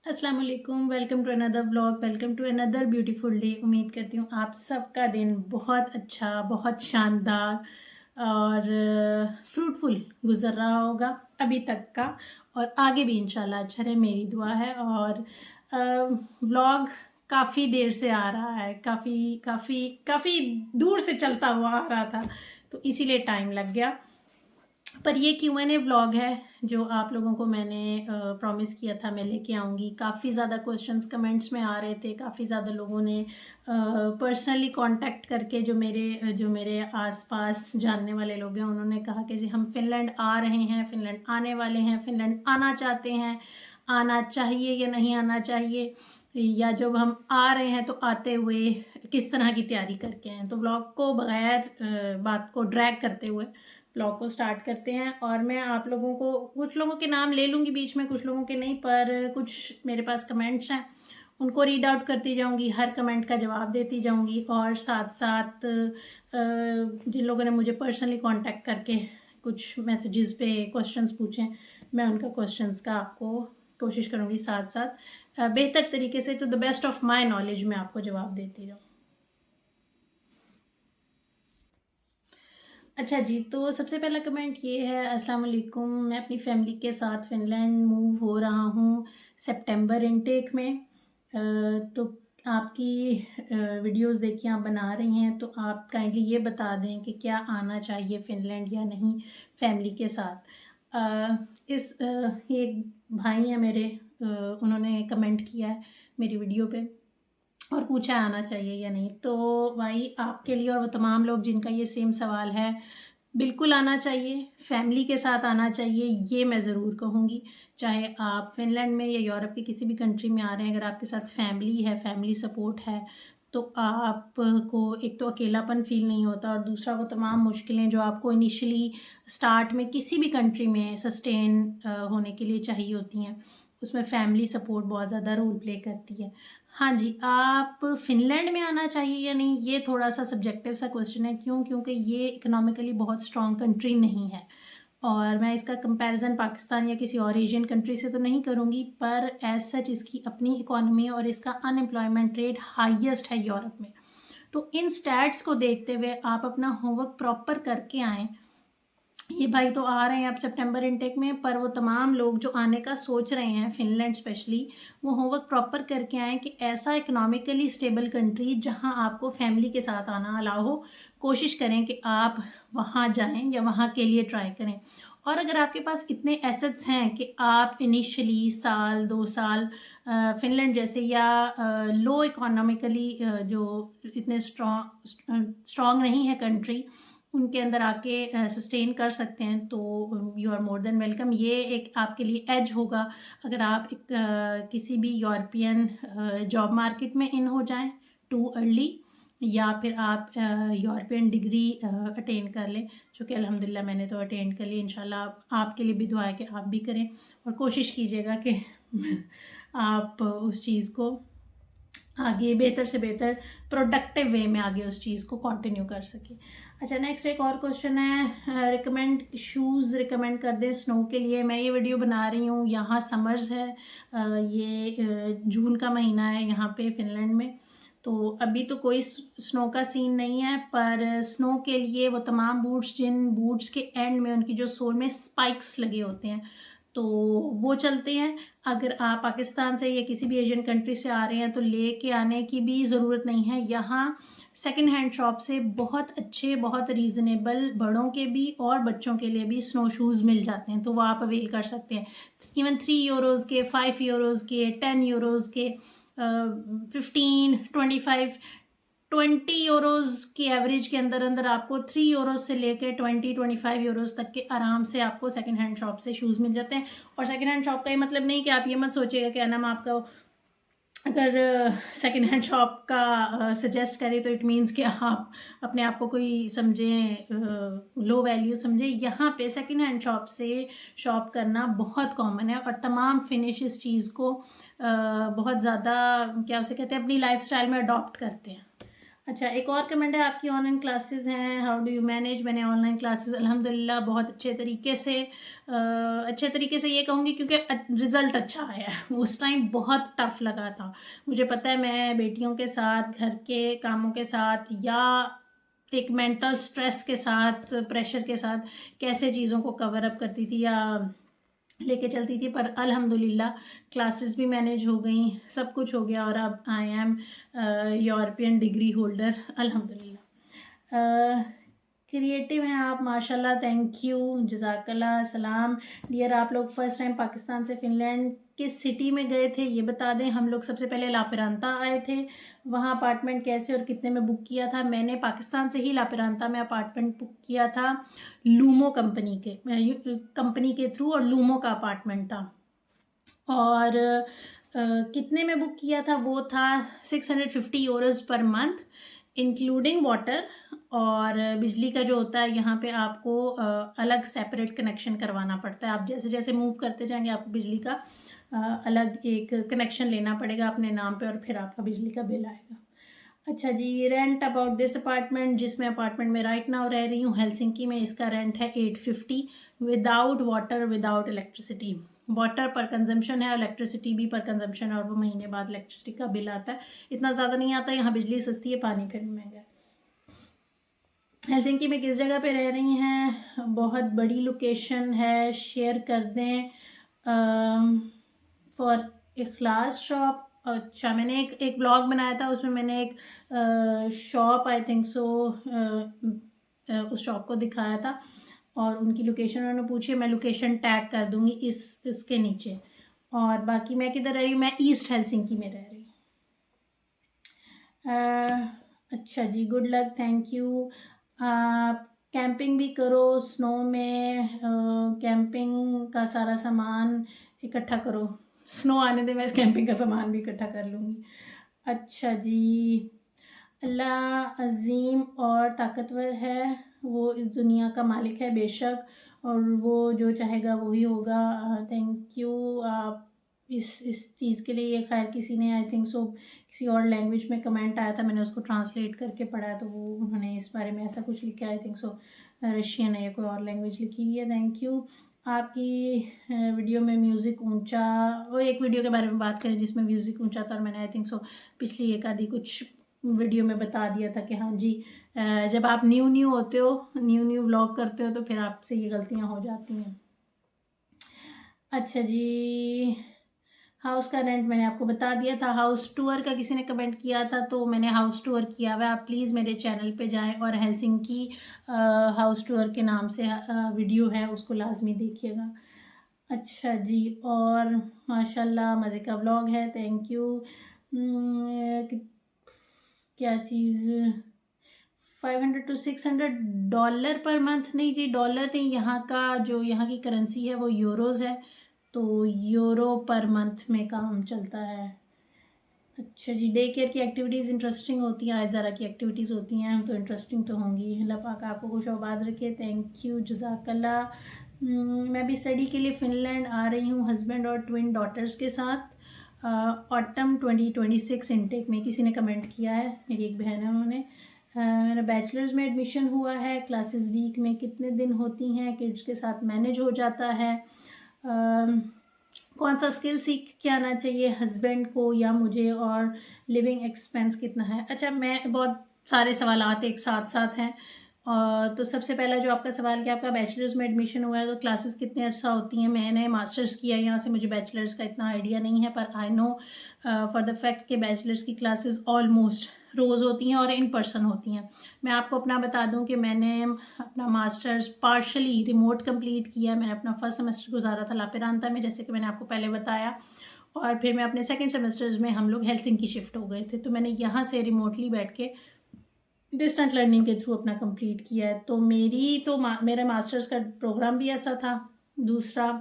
अस्सलाम वालेकुम, welcome to another vlog, welcome to another beautiful day. उम्मीद करती हूँ आप सबका दिन बहुत अच्छा, बहुत शानदार और फ्रूटफुल गुजर रहा होगा अभी तक का, और आगे भी इंशाल्लाह अच्छा रहे, मेरी दुआ है। और व्लॉग काफ़ी देर से आ रहा है, काफ़ी काफ़ी काफ़ी दूर से चलता हुआ आ रहा था, तो इसीलिए टाइम लग गया। पर ये Q&A व्लॉग है जो आप लोगों को मैंने प्रॉमिस किया था मैं लेके आऊँगी। काफ़ी ज़्यादा क्वेश्चंस कमेंट्स में आ रहे थे, काफ़ी ज़्यादा लोगों ने पर्सनली कांटेक्ट करके जो मेरे आसपास जानने वाले लोग हैं, उन्होंने कहा कि जी हम फ़िनलैंड आ रहे हैं, फ़िनलैंड आने वाले हैं, फ़िनलैंड आना चाहते हैं, आना चाहिए या नहीं आना चाहिए, या जब हम आ रहे हैं तो आते हुए किस तरह की तैयारी करके आएँ। तो व्लॉग को बगैर बात को ड्रैग करते हुए ब्लॉग को स्टार्ट करते हैं। और मैं आप लोगों को कुछ लोगों के नाम ले लूँगी बीच में, कुछ लोगों के नहीं, पर कुछ मेरे पास कमेंट्स हैं उनको रीड आउट करती जाऊँगी, हर कमेंट का जवाब देती जाऊँगी, और साथ साथ जिन लोगों ने मुझे पर्सनली कांटेक्ट करके कुछ मैसेजेस पे क्वेश्चंस पूछे, मैं उनका क्वेश्चंस का आपको कोशिश करूँगी साथ साथ बेहतर तरीके से, to the best of my knowledge में आपको जवाब देती रहूँ। अच्छा जी, तो सबसे पहला कमेंट ये है, अस्सलाम वालेकुम, मैं अपनी फैमिली के साथ फ़िनलैंड मूव हो रहा हूँ सितंबर इनटेक में। तो आपकी वीडियोस देखी आप बना रही हैं, तो आप काइंडली ये बता दें कि क्या आना चाहिए फ़िनलैंड या नहीं फैमिली के साथ। ये एक भाई हैं मेरे, उन्होंने कमेंट किया है मेरी वीडियो पे और पूछा आना चाहिए या नहीं। तो भाई आपके लिए और वो तमाम लोग जिनका ये सेम सवाल है, बिल्कुल आना चाहिए, फैमिली के साथ आना चाहिए, ये मैं ज़रूर कहूँगी। चाहे आप फ़िनलैंड में या यूरोप की किसी भी कंट्री में आ रहे हैं, अगर आपके साथ फैमिली है, फैमिली सपोर्ट है, तो आपको एक तो अकेलापन फ़ील नहीं होता, और दूसरा वो तमाम मुश्किलें जो आपको इनिशियली स्टार्ट में किसी भी कंट्री में सस्टेन होने के लिए चाहिए होती हैं, उसमें फैमिली सपोर्ट बहुत ज़्यादा रोल प्ले करती है। हाँ जी, आप फ़िनलैंड में आना चाहिए या नहीं, ये थोड़ा-सा सब्जेक्टिव सा क्वेश्चन है। क्यों? क्योंकि ये इकोनॉमिकली बहुत स्ट्रॉन्ग कंट्री नहीं है, और मैं इसका कंपैरिज़न पाकिस्तान या किसी और एशियन कंट्री से तो नहीं करूँगी, पर एज़ सच इसकी अपनी इकोनॉमी और इसका अनएम्प्लॉयमेंट रेट हाईएस्ट है यूरोप में। तो इन स्टैट्स को देखते हुए आप अपना होमवर्क प्रॉपर करके आएँ। ये भाई तो आ रहे हैं अब सितंबर इनटेक में, पर वो तमाम लोग जो आने का सोच रहे हैं फ़िनलैंड स्पेशली, वो होमवर्क प्रॉपर करके आएँ कि ऐसा इकोनॉमिकली स्टेबल कंट्री जहां आपको फैमिली के साथ आना अलाउ हो, कोशिश करें कि आप वहां जाएं या वहां के लिए ट्राई करें। और अगर आपके पास इतने एसेट्स हैं कि आप इनिशियली साल 2 साल फ़िनलैंड जैसे या लो इकोनॉमिकली जो इतने स्ट्रॉन्ग नहीं है कंट्री, उनके अंदर आके सस्टेन कर सकते हैं, तो you are more than welcome. ये एक आपके लिए एज होगा अगर आप किसी भी यूरोपियन जॉब मार्केट में इन हो जाएं टू अर्ली, या फिर आप यूरोपियन डिग्री अटेन कर लें, जो कि अल्हम्दुलिल्लाह मैंने तो अटेन कर ली। इंशाल्लाह आपके लिए भी दुआ है कि आप भी करें, और कोशिश कीजिएगा कि आप उस चीज़ को आगे बेहतर से बेहतर प्रोडक्टिव वे में आगे उस चीज़ को कंटिन्यू कर सके। अच्छा, नेक्स्ट एक और क्वेश्चन है, रिकमेंड शूज़ रिकमेंड कर दें स्नो के लिए। मैं ये वीडियो बना रही हूँ, यहाँ समर्स है, ये जून का महीना है यहाँ पे फ़िनलैंड में, तो अभी तो कोई स्नो का सीन नहीं है, पर स्नो के लिए वो तमाम बूट्स, जिन बूट्स के एंड में उनकी जो सोल में स्पाइक्स लगे होते हैं, तो वो चलते हैं। अगर आप पाकिस्तान से या किसी भी एशियन कंट्री से आ रहे हैं, तो लेके आने की भी ज़रूरत नहीं है। यहाँ सेकंड हैंड शॉप से बहुत अच्छे, बहुत रीज़नेबल, बड़ों के भी और बच्चों के लिए भी स्नो शूज़ मिल जाते हैं, तो वो आप अवेल कर सकते हैं। इवन 3 यूरोज़ के, 5 यूरोज़ के, 10 यूरोज़ के, 15, 25, 20 यूरोज़ की एवरेज के अंदर अंदर आपको 3 यूरोज़ से लेकर 20, 25 यूरोज़ तक के आराम से आपको सेकंड हैंड शॉप से शूज़ मिल जाते हैं। और सेकंड हैंड शॉप का ये मतलब नहीं कि आप ये मत सोचिएगा कि अनम आपका अगर सेकंड हैंड शॉप का सजेस्ट करें तो इट मीन्स कि आप अपने आप को कोई समझें, लो वैल्यू समझें। यहाँ पे सेकंड हैंड शॉप से शॉप करना बहुत कॉमन है, और तमाम फिनिश इस चीज़ को बहुत ज़्यादा, क्या उसे कहते हैं, अपनी लाइफस्टाइल में अडॉप्ट करते हैं। अच्छा, एक और कमेंट है, आपकी ऑनलाइन क्लासेस हैं, हाउ डू यू मैनेज? मैंने ऑनलाइन क्लासेस अल्हम्दुलिल्लाह बहुत अच्छे तरीके से ये कहूँगी क्योंकि रिज़ल्ट अच्छा आया है। उस टाइम बहुत टफ लगा था। मुझे पता है मैं बेटियों के साथ, घर के कामों के साथ या एक मेंटल स्ट्रेस के साथ, प्रेशर के साथ कैसे चीज़ों को कवर अप करती थी या लेके चलती थी, पर अल्हम्दुलिल्लाह क्लासेस भी मैनेज हो गई, सब कुछ हो गया और अब I am European degree holder अल्हम्दुलिल्लाह। क्रिएटिव हैं आप माशाल्लाह, थैंक यू, जज़ाकल्लाह, सलाम। डियर, आप लोग फर्स्ट टाइम पाकिस्तान से फ़िनलैंड किस सिटी में गए थे ये बता दें। हम लोग सबसे पहले लापेरांता आए थे, वहाँ अपार्टमेंट कैसे और कितने में बुक किया था? मैंने पाकिस्तान से ही लापेरांता में अपार्टमेंट बुक किया था लूमो कंपनी के थ्रू, और लूमो का अपार्टमेंट था। और कितने में बुक किया था? वो था 650 euros per month including water, और बिजली का जो होता है यहाँ पे आपको अलग सेपरेट कनेक्शन करवाना पड़ता है। आप जैसे जैसे मूव करते जाएंगे आपको बिजली का अलग एक कनेक्शन लेना पड़ेगा अपने नाम पे, और फिर आपका बिजली का बिल आएगा। अच्छा जी, रेंट अबाउट दिस अपार्टमेंट, जिसमें अपार्टमेंट में राइट नाउ रह रही हूँ हेलसिंकी में, इसका रेंट है 850 without water, without electricity. Water पर कंजम्पशन है, इलेक्ट्रिसिटी भी पर कंजम्पशन है, और वो महीने बाद इलेक्ट्रिसिटी का बिल आता है। इतना ज़्यादा नहीं आता, यहाँ बिजली सस्ती है, पानी फिर महंगा है। हेलसिंकी में किस जगह पे रह रही हैं? बहुत बड़ी लोकेशन है, शेयर कर दें फॉर इखलास शॉप। अच्छा, मैंने एक ब्लॉग बनाया था, उसमें मैंने एक शॉप आई थिंक सो उस शॉप को दिखाया था और उनकी लोकेशन उन्होंने पूछी, मैं लोकेशन टैग कर दूंगी इसके नीचे। और बाकी मैं किधर रह रही हूँ? मैं ईस्ट हेलसिंकी में रह रही हूँ। अच्छा जी, गुड लक, थैंक यू। आप कैंपिंग भी करो स्नो में, कैंपिंग का सारा सामान इकट्ठा करो। स्नो आने दे, मैं इस कैंपिंग का सामान भी इकट्ठा कर लूँगी। अच्छा जी, अल्लाह अजीम और ताकतवर है, वो इस दुनिया का मालिक है बेशक, और वो जो चाहेगा वही होगा। Thank you. आप इस चीज़ के लिए, खैर किसी ने आई थिंक सो किसी और लैंग्वेज में कमेंट आया था, मैंने उसको ट्रांसलेट करके पढ़ा है, तो वो उन्होंने इस बारे में ऐसा कुछ लिखा है, आई थिंक सो रशियन है या कोई और लैंग्वेज लिखी हुई है। Thank you. आपकी वीडियो में म्यूज़िक ऊंचा, वो एक वीडियो के बारे में बात करें जिसमें म्यूज़िक ऊंचा था, और मैंने आई थिंक सो पिछली एक आधी कुछ वीडियो में बता दिया था कि हाँ जी, जब आप न्यू होते हो, न्यू व्लॉग करते हो, तो फिर आपसे ये गलतियाँ हो जाती हैं। अच्छा जी, हाउस का रेंट मैंने आपको बता दिया था। हाउस टूर का किसी ने कमेंट किया था, तो मैंने हाउस टूर किया हुआ है। आप प्लीज़ मेरे चैनल पे जाएं और हेलसिंकी हाउस टूर के नाम से वीडियो है, उसको लाजमी देखिएगा। अच्छा जी, और माशाल्लाह मज़े का व्लॉग है, थैंक यू। क्या चीज़, 500 to 600 डॉलर पर मंथ? नहीं जी, डॉलर नहीं, यहाँ का जो यहाँ की करेंसी है वो यूरोज़ है, तो यूरो पर मंथ में काम चलता है। अच्छा जी, डे केयर की एक्टिविटीज़ इंटरेस्टिंग होती हैं, आज ज़रा की एक्टिविटीज़ होती हैं तो इंटरेस्टिंग तो होंगी। अल्लाह पाक आपको खुश आबाद रखे, थैंक यू, जज़ाकल्लाह। मैं भी स्टडी के लिए फ़िनलैंड आ रही हूँ हस्बैंड और ट्विन डॉटर्स के साथ ऑटम 2026 इनटेक में। किसी ने कमेंट किया है, मेरी एक बहन है, उन्होंने मेरा बैचलर्स में एडमिशन हुआ है। क्लासेस वीक में कितने दिन होती हैं? किड्स के साथ मैनेज हो जाता है? कौन सा स्किल सीख के आना चाहिए हस्बैंड को या मुझे? और लिविंग एक्सपेंस कितना है? अच्छा, मैं बहुत सारे सवालात एक साथ साथ हैं। तो सबसे पहला जो आपका सवाल कि आपका बैचलर्स में एडमिशन हुआ है तो क्लासेस कितने अर्सा होती हैं? मैंने मास्टर्स किया है यहाँ से, मुझे बैचलर्स का इतना आइडिया नहीं है, पर I know for the fact कि बैचलर्स की क्लासेस ऑलमोस्ट रोज़ होती हैं और इन पर्सन होती हैं। मैं आपको अपना बता दूं कि मैंने अपना मास्टर्स पार्शली रिमोट कंप्लीट किया। मैंने अपना फर्स्ट सेमेस्टर गुजारा था लापेरांता में, जैसे कि मैंने आपको पहले बताया, और फिर मैं अपने सेकंड सेमेस्टर्स में हम लोग हेलसिंकी शिफ्ट हो गए थे, तो मैंने यहाँ से रिमोटली बैठ के डिस्टेंट लर्निंग के थ्रू अपना कंप्लीट किया है। तो मेरा मास्टर्स का प्रोग्राम भी ऐसा था। दूसरा,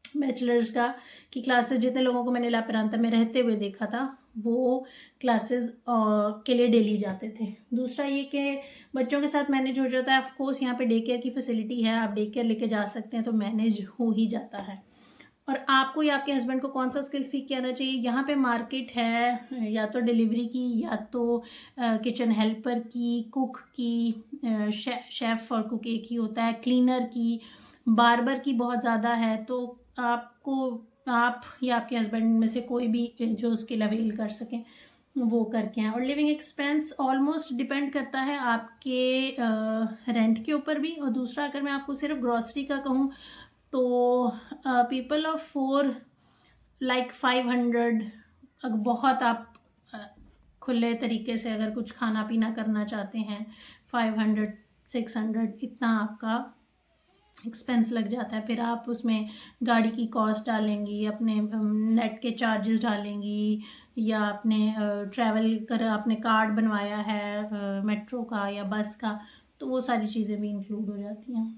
बैचलर्स का कि क्लासेस जितने लोगों को मैंने लापेरांता में रहते हुए देखा था वो क्लासेस के लिए डेली जाते थे। दूसरा ये कि बच्चों के साथ मैनेज हो जाता है। ऑफ कोर्स यहाँ पे डे केयर की फैसिलिटी है, आप डे केयर लेके जा सकते हैं, तो मैनेज हो ही जाता है। और आपको या आपके हस्बैंड को कौन सा स्किल सीख के आना चाहिए। यहाँ पे मार्केट है या तो डिलीवरी की, या तो किचन हेल्पर की, कुक की, शेफ़ और कुक एक ही होता है, क्लीनर की, बार्बर की बहुत ज़्यादा है। तो आपको, आप या आपके हस्बैंड में से कोई भी जो स्किल अवेल कर सकें वो करके हैं। और लिविंग एक्सपेंस ऑलमोस्ट डिपेंड करता है आपके रेंट के ऊपर भी। और दूसरा, अगर मैं आपको सिर्फ ग्रॉसरी का कहूँ तो पीपल ऑफ 4 लाइक 500, अगर बहुत आप खुले तरीके से अगर कुछ खाना पीना करना चाहते हैं, 500 600 इतना आपका एक्सपेंस लग जाता है। फिर आप उसमें गाड़ी की कॉस्ट डालेंगी, अपने नेट के चार्जेस डालेंगी, या आपने ट्रैवल कर आपने कार्ड बनवाया है मेट्रो का या बस का, तो वो सारी चीज़ें भी इंक्लूड हो जाती हैं।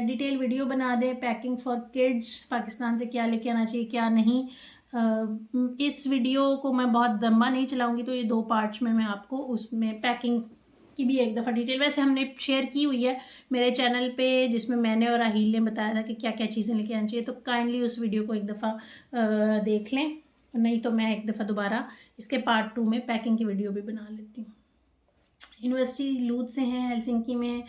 डिटेल वीडियो बना दें पैकिंग फॉर किड्स, पाकिस्तान से क्या लेके आना चाहिए क्या नहीं। इस वीडियो को मैं बहुत लंबा नहीं चलाऊंगी, तो ये 2 पार्ट्स में मैं आपको उसमें पैकिंग की भी एक दफ़ा डिटेल वैसे हमने शेयर की हुई है मेरे चैनल पे, जिसमें मैंने और राहील ने बताया था कि क्या क्या चीज़ें लेके आनी चाहिए। तो काइंडली उस वीडियो को एक दफ़ा देख लें, नहीं तो मैं एक दफ़ा दोबारा इसके पार्ट 2 में पैकिंग की वीडियो भी बना लेती हूँ। यूनिवर्सिटी लूध से हैं, हेलसिंकी में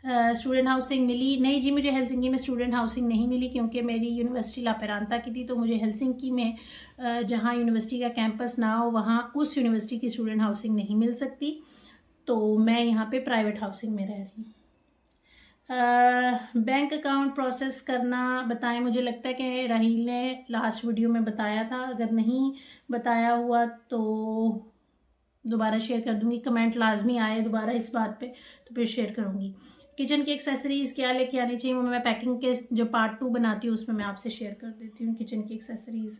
स्टूडेंट हाउसिंग मिली नहीं जी। मुझे हेलसिंकी में स्टूडेंट हाउसिंग नहीं मिली, क्योंकि मेरी यूनिवर्सिटी लापेरांता की थी। तो मुझे हेलसिंकी में जहाँ यूनिवर्सिटी का कैंपस ना हो, वहाँ उस यूनिवर्सिटी की स्टूडेंट हाउसिंग नहीं मिल सकती। तो मैं यहाँ पे प्राइवेट हाउसिंग में रह रही हूँ। बैंक अकाउंट प्रोसेस करना बताएं। मुझे लगता है कि राहील ने लास्ट वीडियो में बताया था, अगर नहीं बताया हुआ तो दोबारा शेयर कर दूंगी। कमेंट लाजमी आए दोबारा इस बात पे, तो फिर शेयर करूंगी। किचन की एक्सेसरीज़ क्या लेके आनी चाहिए, वो मैं पैकिंग के जो पार्ट 2 बनाती हूँ उसमें मैं आपसे शेयर कर देती हूँ किचन की एक्सेसरीज़।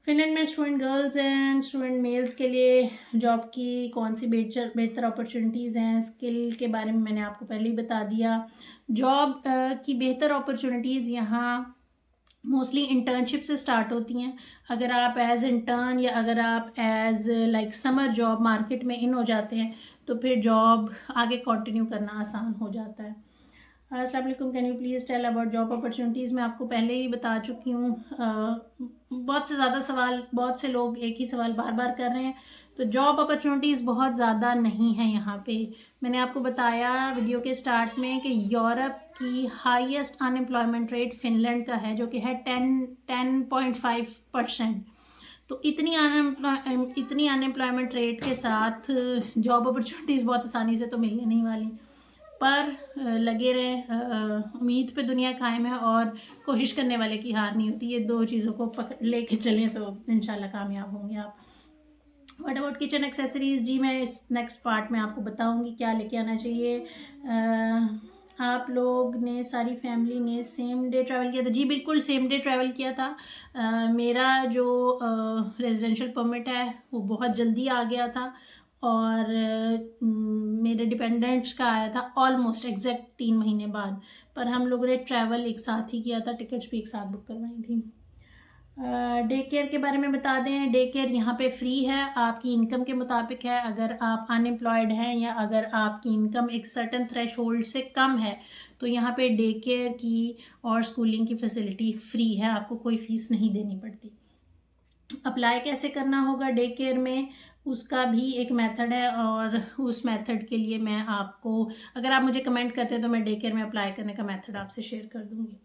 फिनलैंड में student girls and student males के लिए जॉब की कौन सी बेहतर अपॉर्चुनिटीज़ हैं। स्किल के बारे में मैंने आपको पहले ही बता दिया। जॉब की बेहतर अपॉर्चुनिटीज़ यहाँ मोस्टली इंटर्नशिप से स्टार्ट होती हैं। अगर आप एज इंटर्न या अगर आप as like summer job market में इन हो जाते हैं, तो फिर जॉब आगे कंटिन्यू करना आसान हो जाता है। अस्सलाम वालेकुम, can you please tell about job opportunities. मैं आपको पहले ही बता चुकी हूँ। बहुत से ज़्यादा सवाल, बहुत से लोग एक ही सवाल बार बार कर रहे हैं। तो जॉब अपॉर्चुनिटीज़ बहुत ज़्यादा नहीं है यहाँ पे। मैंने आपको बताया वीडियो के स्टार्ट में कि यूरोप की हाईएस्ट अनएम्प्लॉयमेंट रेट फिनलैंड का है, जो कि है 10.5%। तो इतनी अनएम्प्लॉयमेंट रेट के साथ जॉब अपॉर्चुनिटीज़ बहुत आसानी से तो मिलने नहीं वाली। पर लगे रहें, उम्मीद पे दुनिया कायम है और कोशिश करने वाले की हार नहीं होती। ये 2 चीज़ों को पकड़ लेके चलें तो इंशाल्लाह कामयाब होंगे आप। व्हाट अबाउट किचन एक्सेसरीज जी, मैं इस नेक्स्ट पार्ट में आपको बताऊंगी क्या लेके आना चाहिए। आप लोग ने सारी फैमिली ने सेम डे ट्रैवल किया था जी? बिल्कुल सेम डे ट्रैवल किया था। मेरा जो रेजिडेंशियल परमिट है वो बहुत जल्दी आ गया था, और मेरे डिपेंडेंट्स का आया था ऑलमोस्ट एग्जैक्ट 3 महीने बाद। पर हम लोगों ने ट्रैवल एक साथ ही किया था, टिकट्स भी एक साथ बुक करवाई थी। डे केयर के बारे में बता दें, डे केयर यहाँ पे फ्री है, आपकी इनकम के मुताबिक है। अगर आप अनएम्प्लॉयड हैं या अगर आपकी इनकम एक सर्टन थ्रेश होल्ड से कम है, तो यहाँ पे डे केयर की और स्कूलिंग की फैसिलिटी फ्री है, आपको कोई फीस नहीं देनी पड़ती। अप्लाई कैसे करना होगा डे केयर में, उसका भी एक मेथड है, और उस मेथड के लिए मैं आपको, अगर आप मुझे कमेंट करते हैं तो मैं डे केयर में अप्लाई करने का मेथड आपसे शेयर कर दूँगी।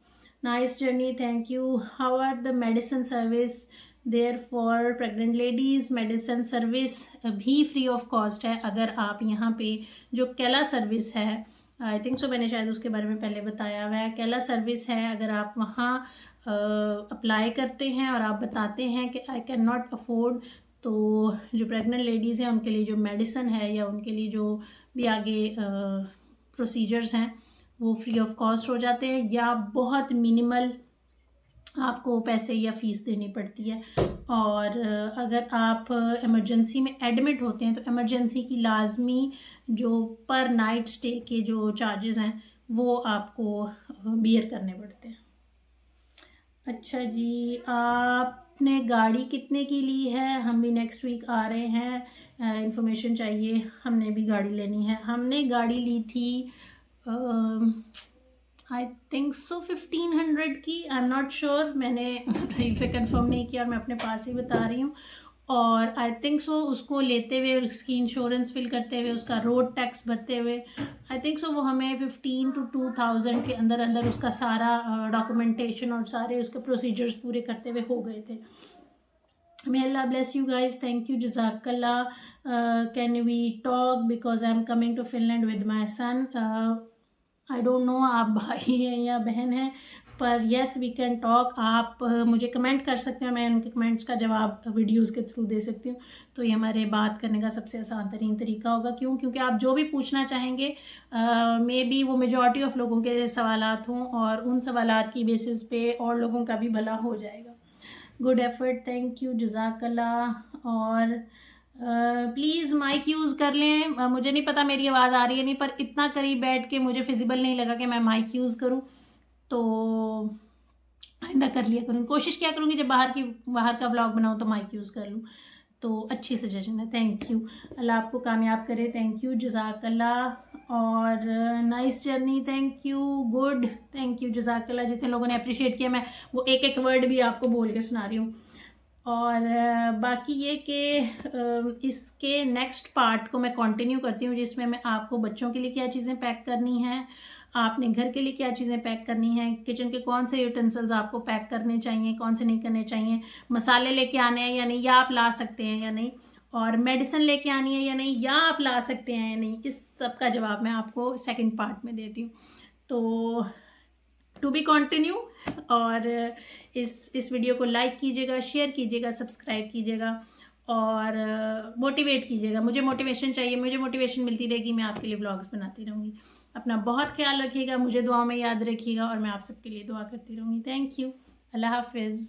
Nice journey, thank you. How are the medicine service there for pregnant ladies. Medicine service भी फ्री ऑफ कॉस्ट है। अगर आप यहाँ पे जो कैला सर्विस है, आई थिंक सो मैंने शायद उसके बारे में पहले बताया हुआ है, कैला सर्विस है, अगर आप वहाँ अप्लाई करते हैं और आप बताते हैं कि आई कैन नॉट अफोर्ड, तो जो प्रेग्नेंट लेडीज़ हैं उनके लिए जो मेडिसिन है या उनके लिए जो भी आगे प्रोसीजर्स हैं वो फ्री ऑफ कॉस्ट हो जाते हैं, या बहुत मिनिमल आपको पैसे या फ़ीस देनी पड़ती है। और अगर आप इमरजेंसी में एडमिट होते हैं तो इमरजेंसी की लाजमी जो पर नाइट स्टे के जो चार्जेस हैं वो आपको बियर करने पड़ते हैं। अच्छा जी, आपने गाड़ी कितने की ली है? हम भी नेक्स्ट वीक आ रहे हैं, इंफॉर्मेशन चाहिए, हमने भी गाड़ी लेनी है। हमने गाड़ी ली थी आई थिंक सो 1500 की, आई एम नॉट श्योर, मैंने रील से कंफर्म नहीं किया और मैं अपने पास ही बता रही हूँ। और आई थिंक सो उसको लेते हुए, उसकी इंश्योरेंस फिल करते हुए, उसका रोड टैक्स भरते हुए, आई थिंक सो वो हमें 15 to 2000 के अंदर अंदर उसका सारा डॉक्यूमेंटेशन और सारे उसके प्रोसीजर्स पूरे करते हुए हो गए थे। May Allah bless you guys. Thank you. Jazakallah. Can we talk because I'm coming to Finland with my son. I don't know आप भाई हैं या बहन हैं, पर yes we can talk. आप मुझे कमेंट कर सकते हैं, मैं उनके कमेंट्स का जवाब वीडियोस के थ्रू दे सकती हूँ। तो ये हमारे बात करने का सबसे आसान तरीन तरीका होगा। क्यों? क्योंकि आप जो भी पूछना चाहेंगे मे बी वो मेजॉरिटी ऑफ लोगों के सवालात हों और उन सवालात की बेसिस पे और लोगों का भी भला हो जाएगा। गुड एफर्ट, थैंक यू, जज़ाकल्लाह। और प्लीज़ माइक यूज़ कर लें। मुझे नहीं पता मेरी आवाज़ आ रही है नहीं, पर इतना करीब बैठ के मुझे फिजिबल नहीं लगा कि मैं माइक यूज़ करूं, तो आइंदा कर लिया करूँगी, कोशिश किया करूँगी जब बाहर का ब्लॉग बनाऊँ तो माइक यूज़ कर लूँ। तो अच्छी सजेशन है, थैंक यू। अल्लाह आपको कामयाब करे, थैंक यू, जज़ाकल्लाह। और nice journey, thank you, good, thank you, जज़ाकल्लाह। जितने लोगों ने अप्रिशिएट किया, मैं वो एक एक वर्ड भी आपको बोल के सुना रही हूँ। और बाकी ये कि इसके नेक्स्ट पार्ट को मैं कंटिन्यू करती हूँ, जिसमें मैं आपको बच्चों के लिए क्या चीज़ें पैक करनी हैं, आपने घर के लिए क्या चीज़ें पैक करनी है, किचन के कौन से यूटेंसिल्स आपको पैक करने चाहिए, कौन से नहीं करने चाहिए, मसाले लेके आने हैं या नहीं, या आप ला सकते हैं या नहीं, और मेडिसिन लेके आनी है या नहीं, या आप ला सकते हैं या नहीं, इस सब का जवाब मैं आपको सेकंड पार्ट में देती हूँ। तो टू बी कंटिन्यू। और इस वीडियो को लाइक कीजिएगा, शेयर कीजिएगा, सब्सक्राइब कीजिएगा और मोटिवेट कीजिएगा। मुझे मोटिवेशन चाहिए, मुझे मोटिवेशन मिलती रहेगी, मैं आपके लिए ब्लॉग्स बनाती रहूँगी। अपना बहुत ख्याल रखिएगा, मुझे दुआ में याद रखिएगा और मैं आप सबके लिए दुआ करती रहूँगी। थैंक यू, अल्लाह हाफिज़।